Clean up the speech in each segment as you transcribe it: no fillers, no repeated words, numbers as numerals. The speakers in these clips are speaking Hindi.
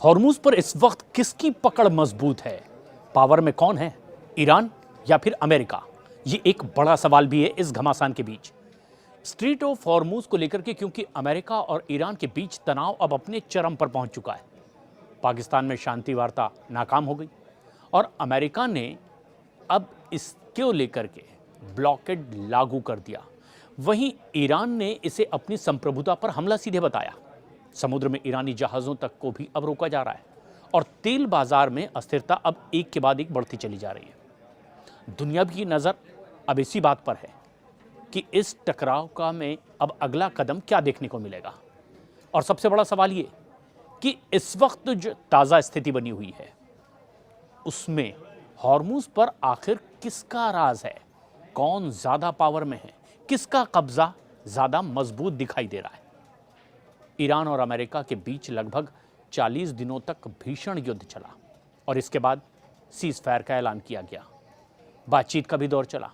हॉर्मुज पर इस वक्त किसकी पकड़ मजबूत है? पावर में कौन है, ईरान या फिर अमेरिका? ये एक बड़ा सवाल भी है इस घमासान के बीच। स्ट्रेट ऑफ हॉर्मुज को लेकर के, क्योंकि अमेरिका और ईरान के बीच तनाव अब अपने चरम पर पहुंच चुका है। पाकिस्तान में शांति वार्ता नाकाम हो गई और अमेरिका ने अब इसको लेकर के ब्लॉकेड लागू कर दिया। वहीं ईरान ने इसे अपनी संप्रभुता पर हमला सीधे बताया। समुद्र में ईरानी जहाज़ों तक को भी अब रोका जा रहा है और तेल बाजार में अस्थिरता अब एक के बाद एक बढ़ती चली जा रही है। दुनिया की नज़र अब इसी बात पर है कि इस टकराव का में अब अगला कदम क्या देखने को मिलेगा। और सबसे बड़ा सवाल ये कि इस वक्त जो ताज़ा स्थिति बनी हुई है उसमें हॉर्मुज पर आखिर किसका राज है, कौन ज़्यादा पावर में है, किसका कब्जा ज़्यादा मजबूत दिखाई दे रहा है। ईरान और अमेरिका के बीच लगभग 40 दिनों तक भीषण युद्ध चला और इसके बाद सीज फायर का ऐलान किया गया। बातचीत का भी दौर चला।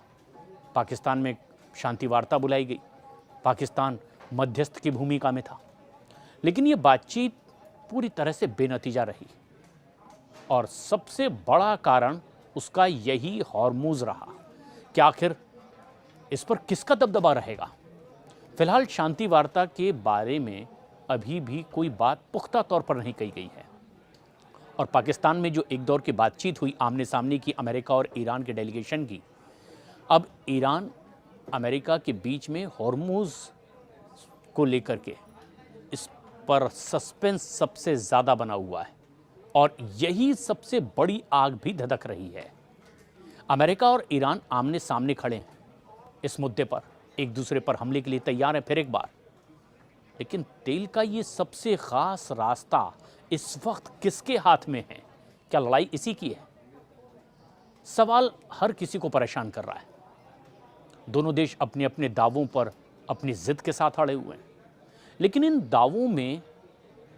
पाकिस्तान में शांति वार्ता बुलाई गई। पाकिस्तान मध्यस्थ की भूमिका में था, लेकिन ये बातचीत पूरी तरह से बेनतीजा रही और सबसे बड़ा कारण उसका यही हॉर्मुज रहा कि आखिर इस पर किसका दबदबा रहेगा। फिलहाल शांति वार्ता के बारे में अभी भी कोई बात पुख्ता तौर पर नहीं कही गई है और पाकिस्तान में जो एक दौर की बातचीत हुई आमने सामने की अमेरिका और ईरान के डेलीगेशन की, अब ईरान अमेरिका के बीच में हॉर्मुज को लेकर के इस पर सस्पेंस सबसे ज़्यादा बना हुआ है और यही सबसे बड़ी आग भी धधक रही है। अमेरिका और ईरान आमने सामने खड़े हैं इस मुद्दे पर, एक दूसरे पर हमले के लिए तैयार हैं फिर एक बार। लेकिन तेल का ये सबसे खास रास्ता इस वक्त किसके हाथ में है? क्या लड़ाई इसी की है? सवाल हर किसी को परेशान कर रहा है। दोनों देश अपने अपने दावों पर अपनी जिद के साथ अड़े हुए हैं, लेकिन इन दावों में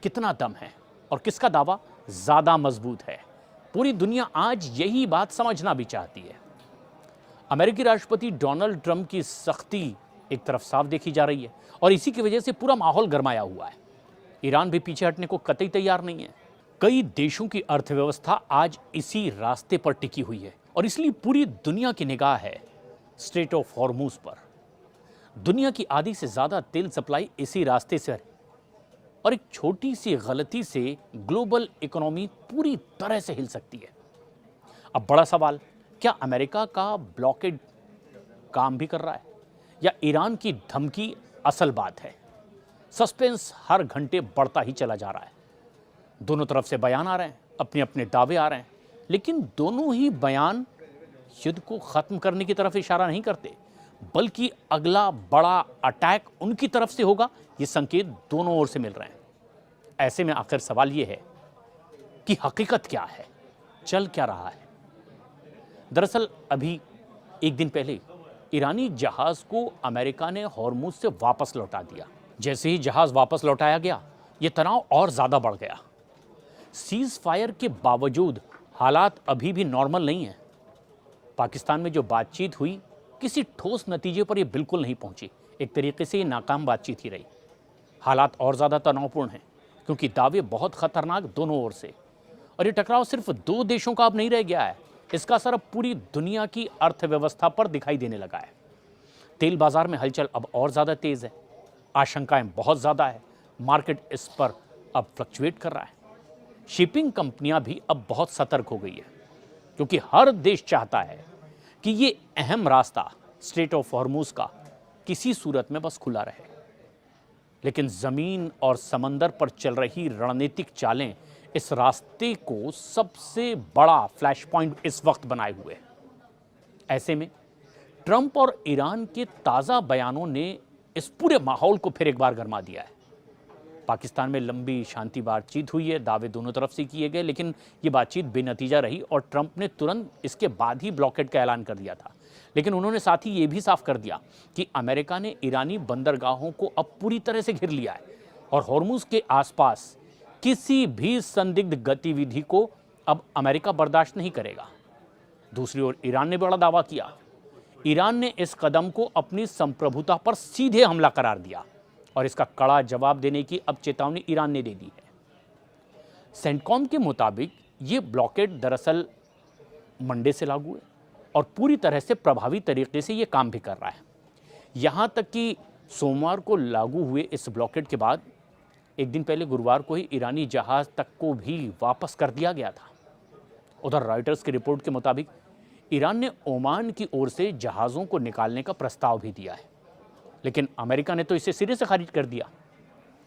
कितना दम है और किसका दावा ज़्यादा मजबूत है, पूरी दुनिया आज यही बात समझना भी चाहती है। अमेरिकी राष्ट्रपति डोनाल्ड ट्रंप की सख्ती एक तरफ साफ देखी जा रही है और इसी की वजह से पूरा माहौल गरमाया हुआ है। ईरान भी पीछे हटने को कतई तैयार नहीं है। कई देशों की अर्थव्यवस्था आज इसी रास्ते पर टिकी हुई है और इसलिए पूरी दुनिया की निगाह है स्ट्रेट ऑफ हॉर्मुज पर। दुनिया की आधी से ज्यादा तेल सप्लाई इसी रास्ते से है और एक छोटी सी गलती से ग्लोबल इकोनॉमी पूरी तरह से हिल सकती है। अब बड़ा सवाल, क्या अमेरिका का ब्लॉकेड काम भी कर रहा है या ईरान की धमकी असल बात है? सस्पेंस हर घंटे बढ़ता ही चला जा रहा है। दोनों तरफ से बयान आ रहे हैं, अपने अपने दावे आ रहे हैं, लेकिन दोनों ही बयान युद्ध को खत्म करने की तरफ इशारा नहीं करते, बल्कि अगला बड़ा अटैक उनकी तरफ से होगा, ये संकेत दोनों ओर से मिल रहे हैं। ऐसे में आखिर सवाल ये है कि हकीकत क्या है, चल क्या रहा है? दरअसल अभी एक दिन पहले ईरानी जहाज को अमेरिका ने हॉर्मुज से वापस लौटा दिया। जैसे ही जहाज वापस लौटाया गया, ये तनाव और ज्यादा बढ़ गया। सीज फायर के बावजूद हालात अभी भी नॉर्मल नहीं है। पाकिस्तान में जो बातचीत हुई, किसी ठोस नतीजे पर यह बिल्कुल नहीं पहुंची। एक तरीके से ये नाकाम बातचीत ही रही। हालात और ज्यादा तनावपूर्ण हैं क्योंकि दावे बहुत खतरनाक दोनों ओर से, और ये टकराव सिर्फ दो देशों का अब नहीं रह गया है, इसका असर अब पूरी दुनिया की अर्थव्यवस्था पर दिखाई देने लगा है। तेल बाजार में हलचल अब और ज़्यादा तेज़ है, आशंकाएं बहुत ज़्यादा है, मार्केट इस पर अब फ्लक्चुएट कर रहा है। शिपिंग कंपनियां भी अब बहुत सतर्क हो गई है क्योंकि हर देश चाहता है कि ये अहम रास्ता स्ट्रेट ऑफ हॉर्मुज का किसी सूरत में बस खुला रहे। लेकिन ज़मीन और समंदर पर चल रही रणनीतिक चालें इस रास्ते को सबसे बड़ा फ्लैश पॉइंट इस वक्त बनाए हुए हैं। ऐसे में ट्रंप और ईरान के ताज़ा बयानों ने इस पूरे माहौल को फिर एक बार गरमा दिया है। पाकिस्तान में लंबी शांति बातचीत हुई है, दावे दोनों तरफ से किए गए, लेकिन ये बातचीत बेनतीजा रही और ट्रंप ने तुरंत इसके बाद ही ब्लॉकेड का ऐलान कर दिया था। लेकिन उन्होंने साथ ही ये भी साफ कर दिया कि अमेरिका ने ईरानी बंदरगाहों को अब पूरी तरह से घेर लिया है और हॉर्मुज के आसपास किसी भी संदिग्ध गतिविधि को अब अमेरिका बर्दाश्त नहीं करेगा। दूसरी ओर ईरान ने बड़ा दावा किया। ईरान ने इस कदम को अपनी संप्रभुता पर सीधे हमला करार दिया और इसका कड़ा जवाब देने की अब चेतावनी ईरान ने दे दी है। सेंटकॉम के मुताबिक ये ब्लॉकेड दरअसल मंडे से लागू है और पूरी तरह से प्रभावी तरीके से ये काम भी कर रहा है। यहाँ तक कि सोमवार को लागू हुए इस ब्लॉकेड के बाद एक दिन पहले गुरुवार को ही ईरानी जहाज तक को भी वापस कर दिया गया था। उधर रॉयटर्स की रिपोर्ट के मुताबिक ईरान ने ओमान की ओर से जहाज़ों को निकालने का प्रस्ताव भी दिया है, लेकिन अमेरिका ने तो इसे सिरे से खारिज कर दिया।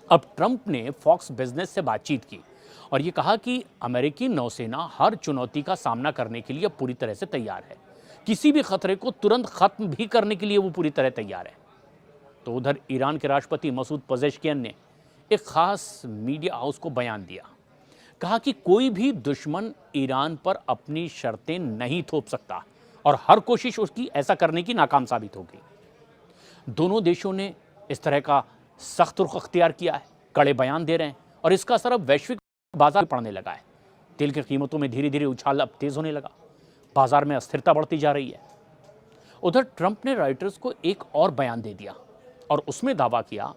अब ट्रंप ने फॉक्स बिजनेस से बातचीत की और ये कहा कि अमेरिकी नौसेना हर चुनौती का सामना करने के लिए पूरी तरह से तैयार है, किसी भी खतरे को तुरंत खत्म भी करने के लिए वो पूरी तरह तैयार है। तो उधर ईरान के राष्ट्रपति मसूद पजेश्कियन ने एक खास मीडिया हाउस को बयान दिया, कहा कि कोई भी दुश्मन ईरान पर अपनी शर्तें नहीं थोप सकता और हर कोशिश उसकी ऐसा करने की नाकाम साबित होगी। दोनों देशों ने इस तरह का सख्त रुख अख्तियार किया है, कड़े बयान दे रहे हैं और इसका असर अब वैश्विक बाजार में पड़ने लगा है। तेल की कीमतों में धीरे धीरे उछाल अब तेज होने लगा, बाजार में अस्थिरता बढ़ती जा रही है। उधर ट्रंप ने रॉयटर्स को एक और बयान दे दिया और उसमें दावा किया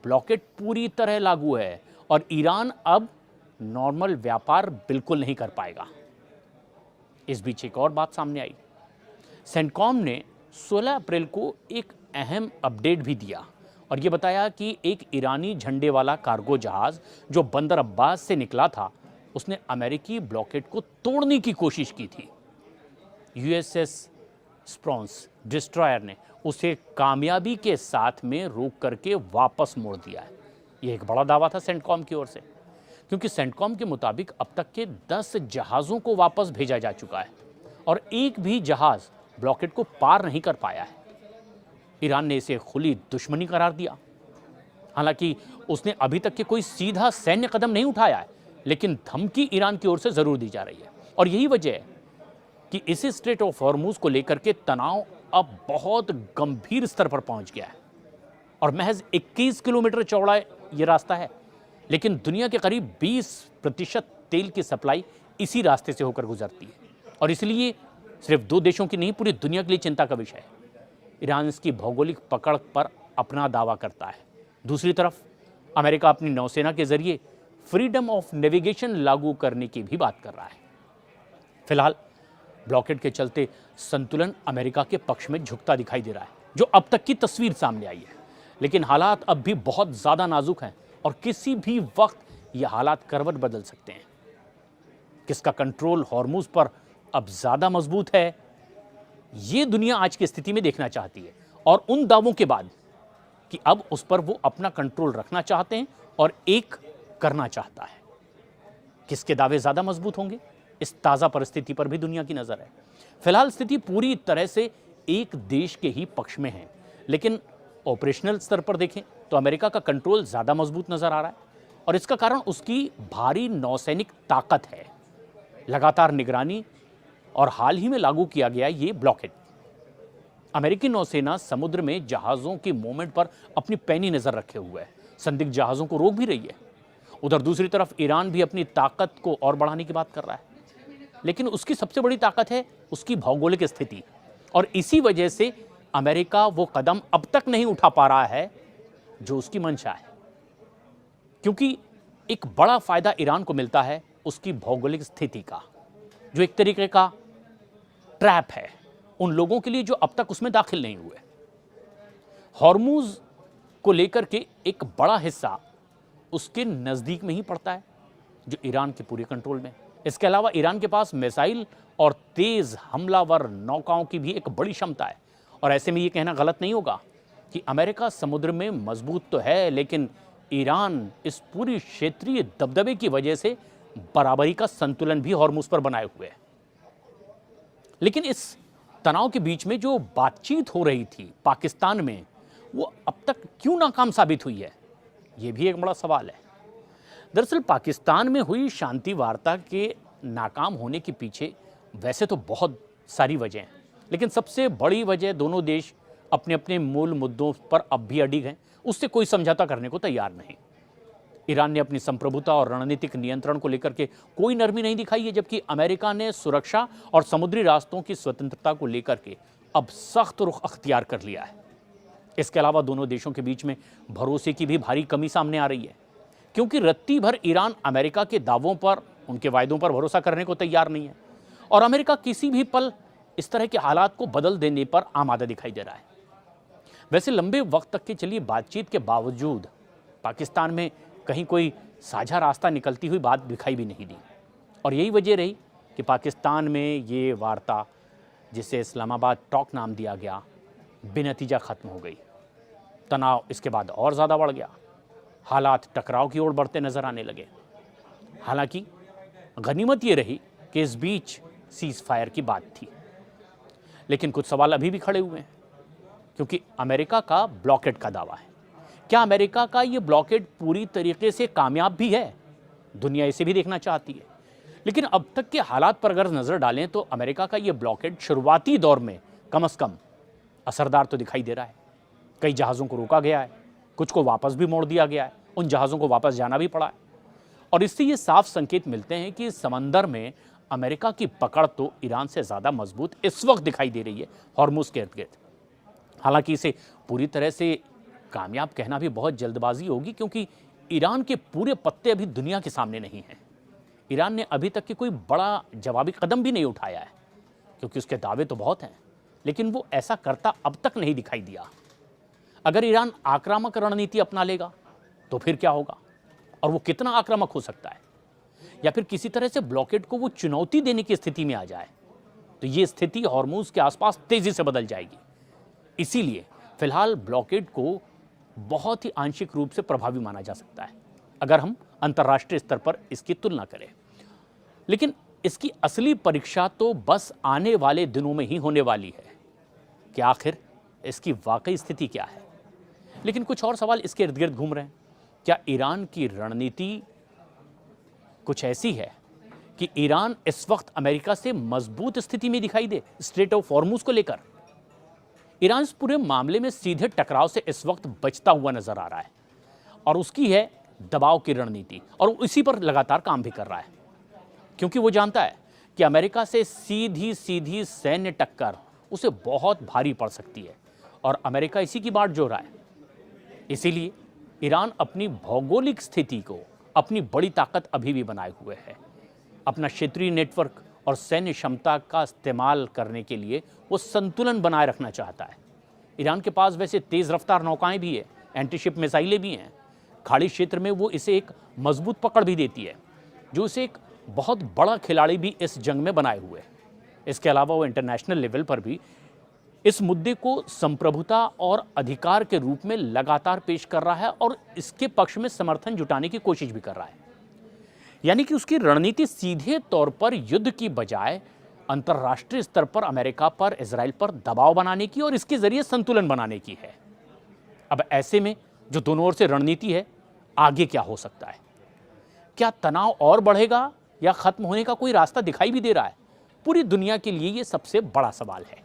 ब्लॉकेड पूरी तरह लागू है और ईरान अब नॉर्मल व्यापार बिल्कुल नहीं कर पाएगा। इस बीच एक और बात सामने आई। सेंटकॉम ने 16 अप्रैल को एक अहम अपडेट भी दिया और यह बताया कि एक ईरानी झंडे वाला कार्गो जहाज जो बंदर अब्बास से निकला था, उसने अमेरिकी ब्लॉकेड को तोड़ने की कोशिश की थी। यूएसएस स्प्रॉन्स डिस्ट्रॉयर ने उसे कामयाबी के साथ में रोक करके वापस मोड़ दिया है। यह एक बड़ा दावा था सेंटकॉम की ओर से, क्योंकि सेंटकॉम के मुताबिक अब तक के 10 जहाज़ों को वापस भेजा जा चुका है और एक भी जहाज़ ब्लॉकेड को पार नहीं कर पाया है। ईरान ने इसे खुली दुश्मनी करार दिया। हालांकि उसने अभी तक के कोई सीधा सैन्य कदम नहीं उठाया है, लेकिन धमकी ईरान की ओर से जरूर दी जा रही है और यही वजह है कि इसी स्ट्रेट ऑफ हॉर्मुज को लेकर के तनाव अब बहुत गंभीर स्तर पर पहुंच गया है और महज 21 किलोमीटर चौड़ा ये रास्ता है, लेकिन दुनिया के करीब 20% तेल की सप्लाई इसी रास्ते से होकर गुजरती है और इसलिए सिर्फ दो देशों की नहीं, पूरी दुनिया के लिए चिंता का विषय है। ईरान इसकी भौगोलिक पकड़ पर अपना दावा करता है। दूसरी तरफ अमेरिका अपनी नौसेना के जरिए फ्रीडम ऑफ नेविगेशन लागू करने की भी बात कर रहा है। फिलहाल ब्लॉकेड के चलते संतुलन अमेरिका के पक्ष में झुकता दिखाई दे रहा है, जो अब तक की तस्वीर सामने आई है, लेकिन हालात अब भी बहुत ज्यादा नाजुक हैं और किसी भी वक्त ये हालात करवट बदल सकते हैं। किसका कंट्रोल हॉर्मुज पर अब ज्यादा मजबूत है, ये दुनिया आज की स्थिति में देखना चाहती है और उन दावों के बाद कि अब उस पर वो अपना कंट्रोल रखना चाहते हैं और एक करना चाहता है। किसके दावे ज्यादा मजबूत होंगे, इस ताजा परिस्थिति पर भी दुनिया की नजर है। फिलहाल स्थिति पूरी तरह से एक देश के ही पक्ष में है, लेकिन ऑपरेशनल स्तर पर देखें तो अमेरिका का कंट्रोल ज्यादा मजबूत नजर आ रहा है और इसका कारण उसकी भारी नौसैनिक ताकत है, लगातार निगरानी और हाल ही में लागू किया गया ये ब्लॉकेड। अमेरिकी नौसेना समुद्र में जहाजों के मूवमेंट पर अपनी पैनी नजर रखे हुए है, संदिग्ध जहाजों को रोक भी रही है। उधर दूसरी तरफ ईरान भी अपनी ताकत को और बढ़ाने की बात कर रहा है, लेकिन उसकी सबसे बड़ी ताकत है उसकी भौगोलिक स्थिति और इसी वजह से अमेरिका वो कदम अब तक नहीं उठा पा रहा है जो उसकी मंशा है, क्योंकि एक बड़ा फायदा ईरान को मिलता है उसकी भौगोलिक स्थिति का, जो एक तरीके का ट्रैप है उन लोगों के लिए जो अब तक उसमें दाखिल नहीं हुए। हॉर्मुज को लेकर के एक बड़ा हिस्सा उसके नजदीक में ही पड़ता है, जो ईरान के पूरे कंट्रोल में। इसके अलावा ईरान के पास मिसाइल और तेज हमलावर नौकाओं की भी एक बड़ी क्षमता है और ऐसे में ये कहना गलत नहीं होगा कि अमेरिका समुद्र में मजबूत तो है, लेकिन ईरान इस पूरी क्षेत्रीय दबदबे की वजह से बराबरी का संतुलन भी हॉर्मुज पर बनाए हुए है। लेकिन इस तनाव के बीच में जो बातचीत हो रही थी पाकिस्तान में, वो अब तक क्यों नाकाम साबित हुई है, ये भी एक बड़ा सवाल है। दरअसल पाकिस्तान में हुई शांति वार्ता के नाकाम होने के पीछे वैसे तो बहुत सारी वजह हैं, लेकिन सबसे बड़ी वजह दोनों देश अपने अपने मूल मुद्दों पर अब भी अडिग हैं, उससे कोई समझौता करने को तैयार नहीं। ईरान ने अपनी संप्रभुता और रणनीतिक नियंत्रण को लेकर के कोई नरमी नहीं दिखाई है, जबकि अमेरिका ने सुरक्षा और समुद्री रास्तों की स्वतंत्रता को लेकर के अब सख्त रुख अख्तियार कर लिया है। इसके अलावा दोनों देशों के बीच में भरोसे की भी भारी कमी सामने आ रही है। क्योंकि रत्ती भर ईरान अमेरिका के दावों पर, उनके वायदों पर भरोसा करने को तैयार नहीं है और अमेरिका किसी भी पल इस तरह के हालात को बदल देने पर आमादा दिखाई दे रहा है। वैसे लंबे वक्त तक की चली बातचीत के बावजूद पाकिस्तान में कहीं कोई साझा रास्ता निकलती हुई बात दिखाई भी नहीं दी और यही वजह रही कि पाकिस्तान में ये वार्ता, जिसे इस्लामाबाद टॉक नाम दिया गया, बेनतीजा खत्म हो गई। तनाव इसके बाद और ज़्यादा बढ़ गया, हालात टकराव की ओर बढ़ते नजर आने लगे। हालांकि गनीमत ये रही कि इस बीच सीज फायर की बात थी, लेकिन कुछ सवाल अभी भी खड़े हुए हैं क्योंकि अमेरिका का ब्लॉकेड का दावा है। क्या अमेरिका का ये ब्लॉकेड पूरी तरीके से कामयाब भी है? दुनिया इसे भी देखना चाहती है, लेकिन अब तक के हालात पर अगर नजर डालें तो अमेरिका का ये ब्लॉकेड शुरुआती दौर में कम से कम असरदार तो दिखाई दे रहा है। कई जहाज़ों को रोका गया है, कुछ को वापस भी मोड़ दिया गया है, उन जहाज़ों को वापस जाना भी पड़ा है और इससे ये साफ संकेत मिलते हैं कि समंदर में अमेरिका की पकड़ तो ईरान से ज़्यादा मजबूत इस वक्त दिखाई दे रही है हॉर्मुज़ के इर्द गिर्द। हालांकि इसे पूरी तरह से कामयाब कहना भी बहुत जल्दबाजी होगी क्योंकि ईरान के पूरे पत्ते अभी दुनिया के सामने नहीं हैं। ईरान ने अभी तक के कोई बड़ा जवाबी कदम भी नहीं उठाया है क्योंकि उसके दावे तो बहुत हैं, लेकिन वो ऐसा करता अब तक नहीं दिखाई दिया। अगर ईरान आक्रामक रणनीति अपना लेगा तो फिर क्या होगा और वो कितना आक्रामक हो सकता है, या फिर किसी तरह से ब्लॉकेड को वो चुनौती देने की स्थिति में आ जाए तो ये स्थिति हॉर्मुज़ के आसपास तेजी से बदल जाएगी। इसीलिए फिलहाल ब्लॉकेड को बहुत ही आंशिक रूप से प्रभावी माना जा सकता है अगर हम अंतर्राष्ट्रीय स्तर पर इसकी तुलना करें, लेकिन इसकी असली परीक्षा तो बस आने वाले दिनों में ही होने वाली है कि आखिर इसकी वाकई स्थिति क्या है। लेकिन कुछ और सवाल इसके इर्द गिर्द घूम रहे हैं। क्या ईरान की रणनीति कुछ ऐसी है कि ईरान इस वक्त अमेरिका से मजबूत स्थिति में दिखाई दे स्ट्रेट ऑफ हॉर्मुज़ को लेकर? ईरान इस पूरे मामले में सीधे टकराव से इस वक्त बचता हुआ नजर आ रहा है और उसकी है दबाव की रणनीति और इसी पर लगातार काम भी कर रहा है क्योंकि वो जानता है कि अमेरिका से सीधी सीधी सैन्य टक्कर उसे बहुत भारी पड़ सकती है और अमेरिका इसी की बाट जोड़ रहा है। इसीलिए ईरान अपनी भौगोलिक स्थिति को अपनी बड़ी ताकत अभी भी बनाए हुए है। अपना क्षेत्रीय नेटवर्क और सैन्य क्षमता का इस्तेमाल करने के लिए वो संतुलन बनाए रखना चाहता है। ईरान के पास वैसे तेज़ रफ्तार नौकाएं भी है, एंटीशिप मिसाइलें भी हैं। खाड़ी क्षेत्र में वो इसे एक मजबूत पकड़ भी देती है जो इसे एक बहुत बड़ा खिलाड़ी भी इस जंग में बनाए हुए है। इसके अलावा वो इंटरनेशनल लेवल पर भी इस मुद्दे को संप्रभुता और अधिकार के रूप में लगातार पेश कर रहा है और इसके पक्ष में समर्थन जुटाने की कोशिश भी कर रहा है। यानी कि उसकी रणनीति सीधे तौर पर युद्ध की बजाय अंतर्राष्ट्रीय स्तर पर अमेरिका पर, इजराइल पर दबाव बनाने की और इसके जरिए संतुलन बनाने की है। अब ऐसे में जो दोनों ओर से रणनीति है, आगे क्या हो सकता है? क्या तनाव और बढ़ेगा या खत्म होने का कोई रास्ता दिखाई भी दे रहा है? पूरी दुनिया के लिए यह सबसे बड़ा सवाल है।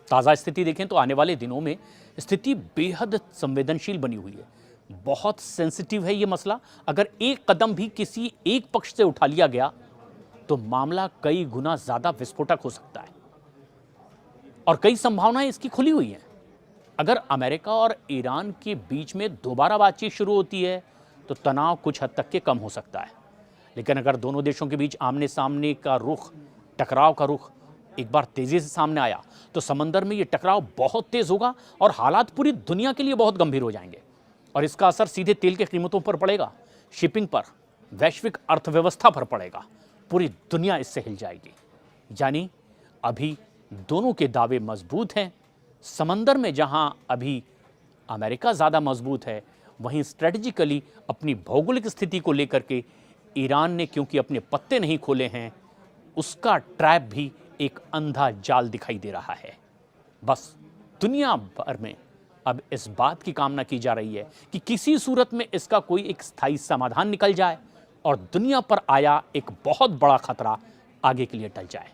ताज़ा स्थिति देखें तो आने वाले दिनों में स्थिति बेहद संवेदनशील बनी हुई है। बहुत सेंसिटिव है ये मसला। अगर एक कदम भी किसी एक पक्ष से उठा लिया गया तो मामला कई गुना ज्यादा विस्फोटक हो सकता है और कई संभावनाएं इसकी खुली हुई हैं। अगर अमेरिका और ईरान के बीच में दोबारा बातचीत शुरू होती है तो तनाव कुछ हद तक के कम हो सकता है, लेकिन अगर दोनों देशों के बीच आमने सामने का रुख, टकराव का रुख एक बार तेजी से सामने आया तो समंदर में ये टकराव बहुत तेज होगा और हालात पूरी दुनिया के लिए बहुत गंभीर हो जाएंगे और इसका असर सीधे तेल की कीमतों पर पड़ेगा, शिपिंग पर, वैश्विक अर्थव्यवस्था पर पड़ेगा। पूरी दुनिया इससे हिल जाएगी। यानी अभी दोनों के दावे मजबूत हैं। समंदर में जहां अभी अमेरिका ज़्यादा मजबूत है, वहीं स्ट्रेटजिकली अपनी भौगोलिक स्थिति को लेकर के ईरान ने क्योंकि अपने पत्ते नहीं खोले हैं, उसका ट्रैप भी एक अंधा जाल दिखाई दे रहा है। बस दुनिया भर में अब इस बात की कामना की जा रही है कि किसी सूरत में इसका कोई एक स्थायी समाधान निकल जाए और दुनिया पर आया एक बहुत बड़ा खतरा आगे के लिए टल जाए।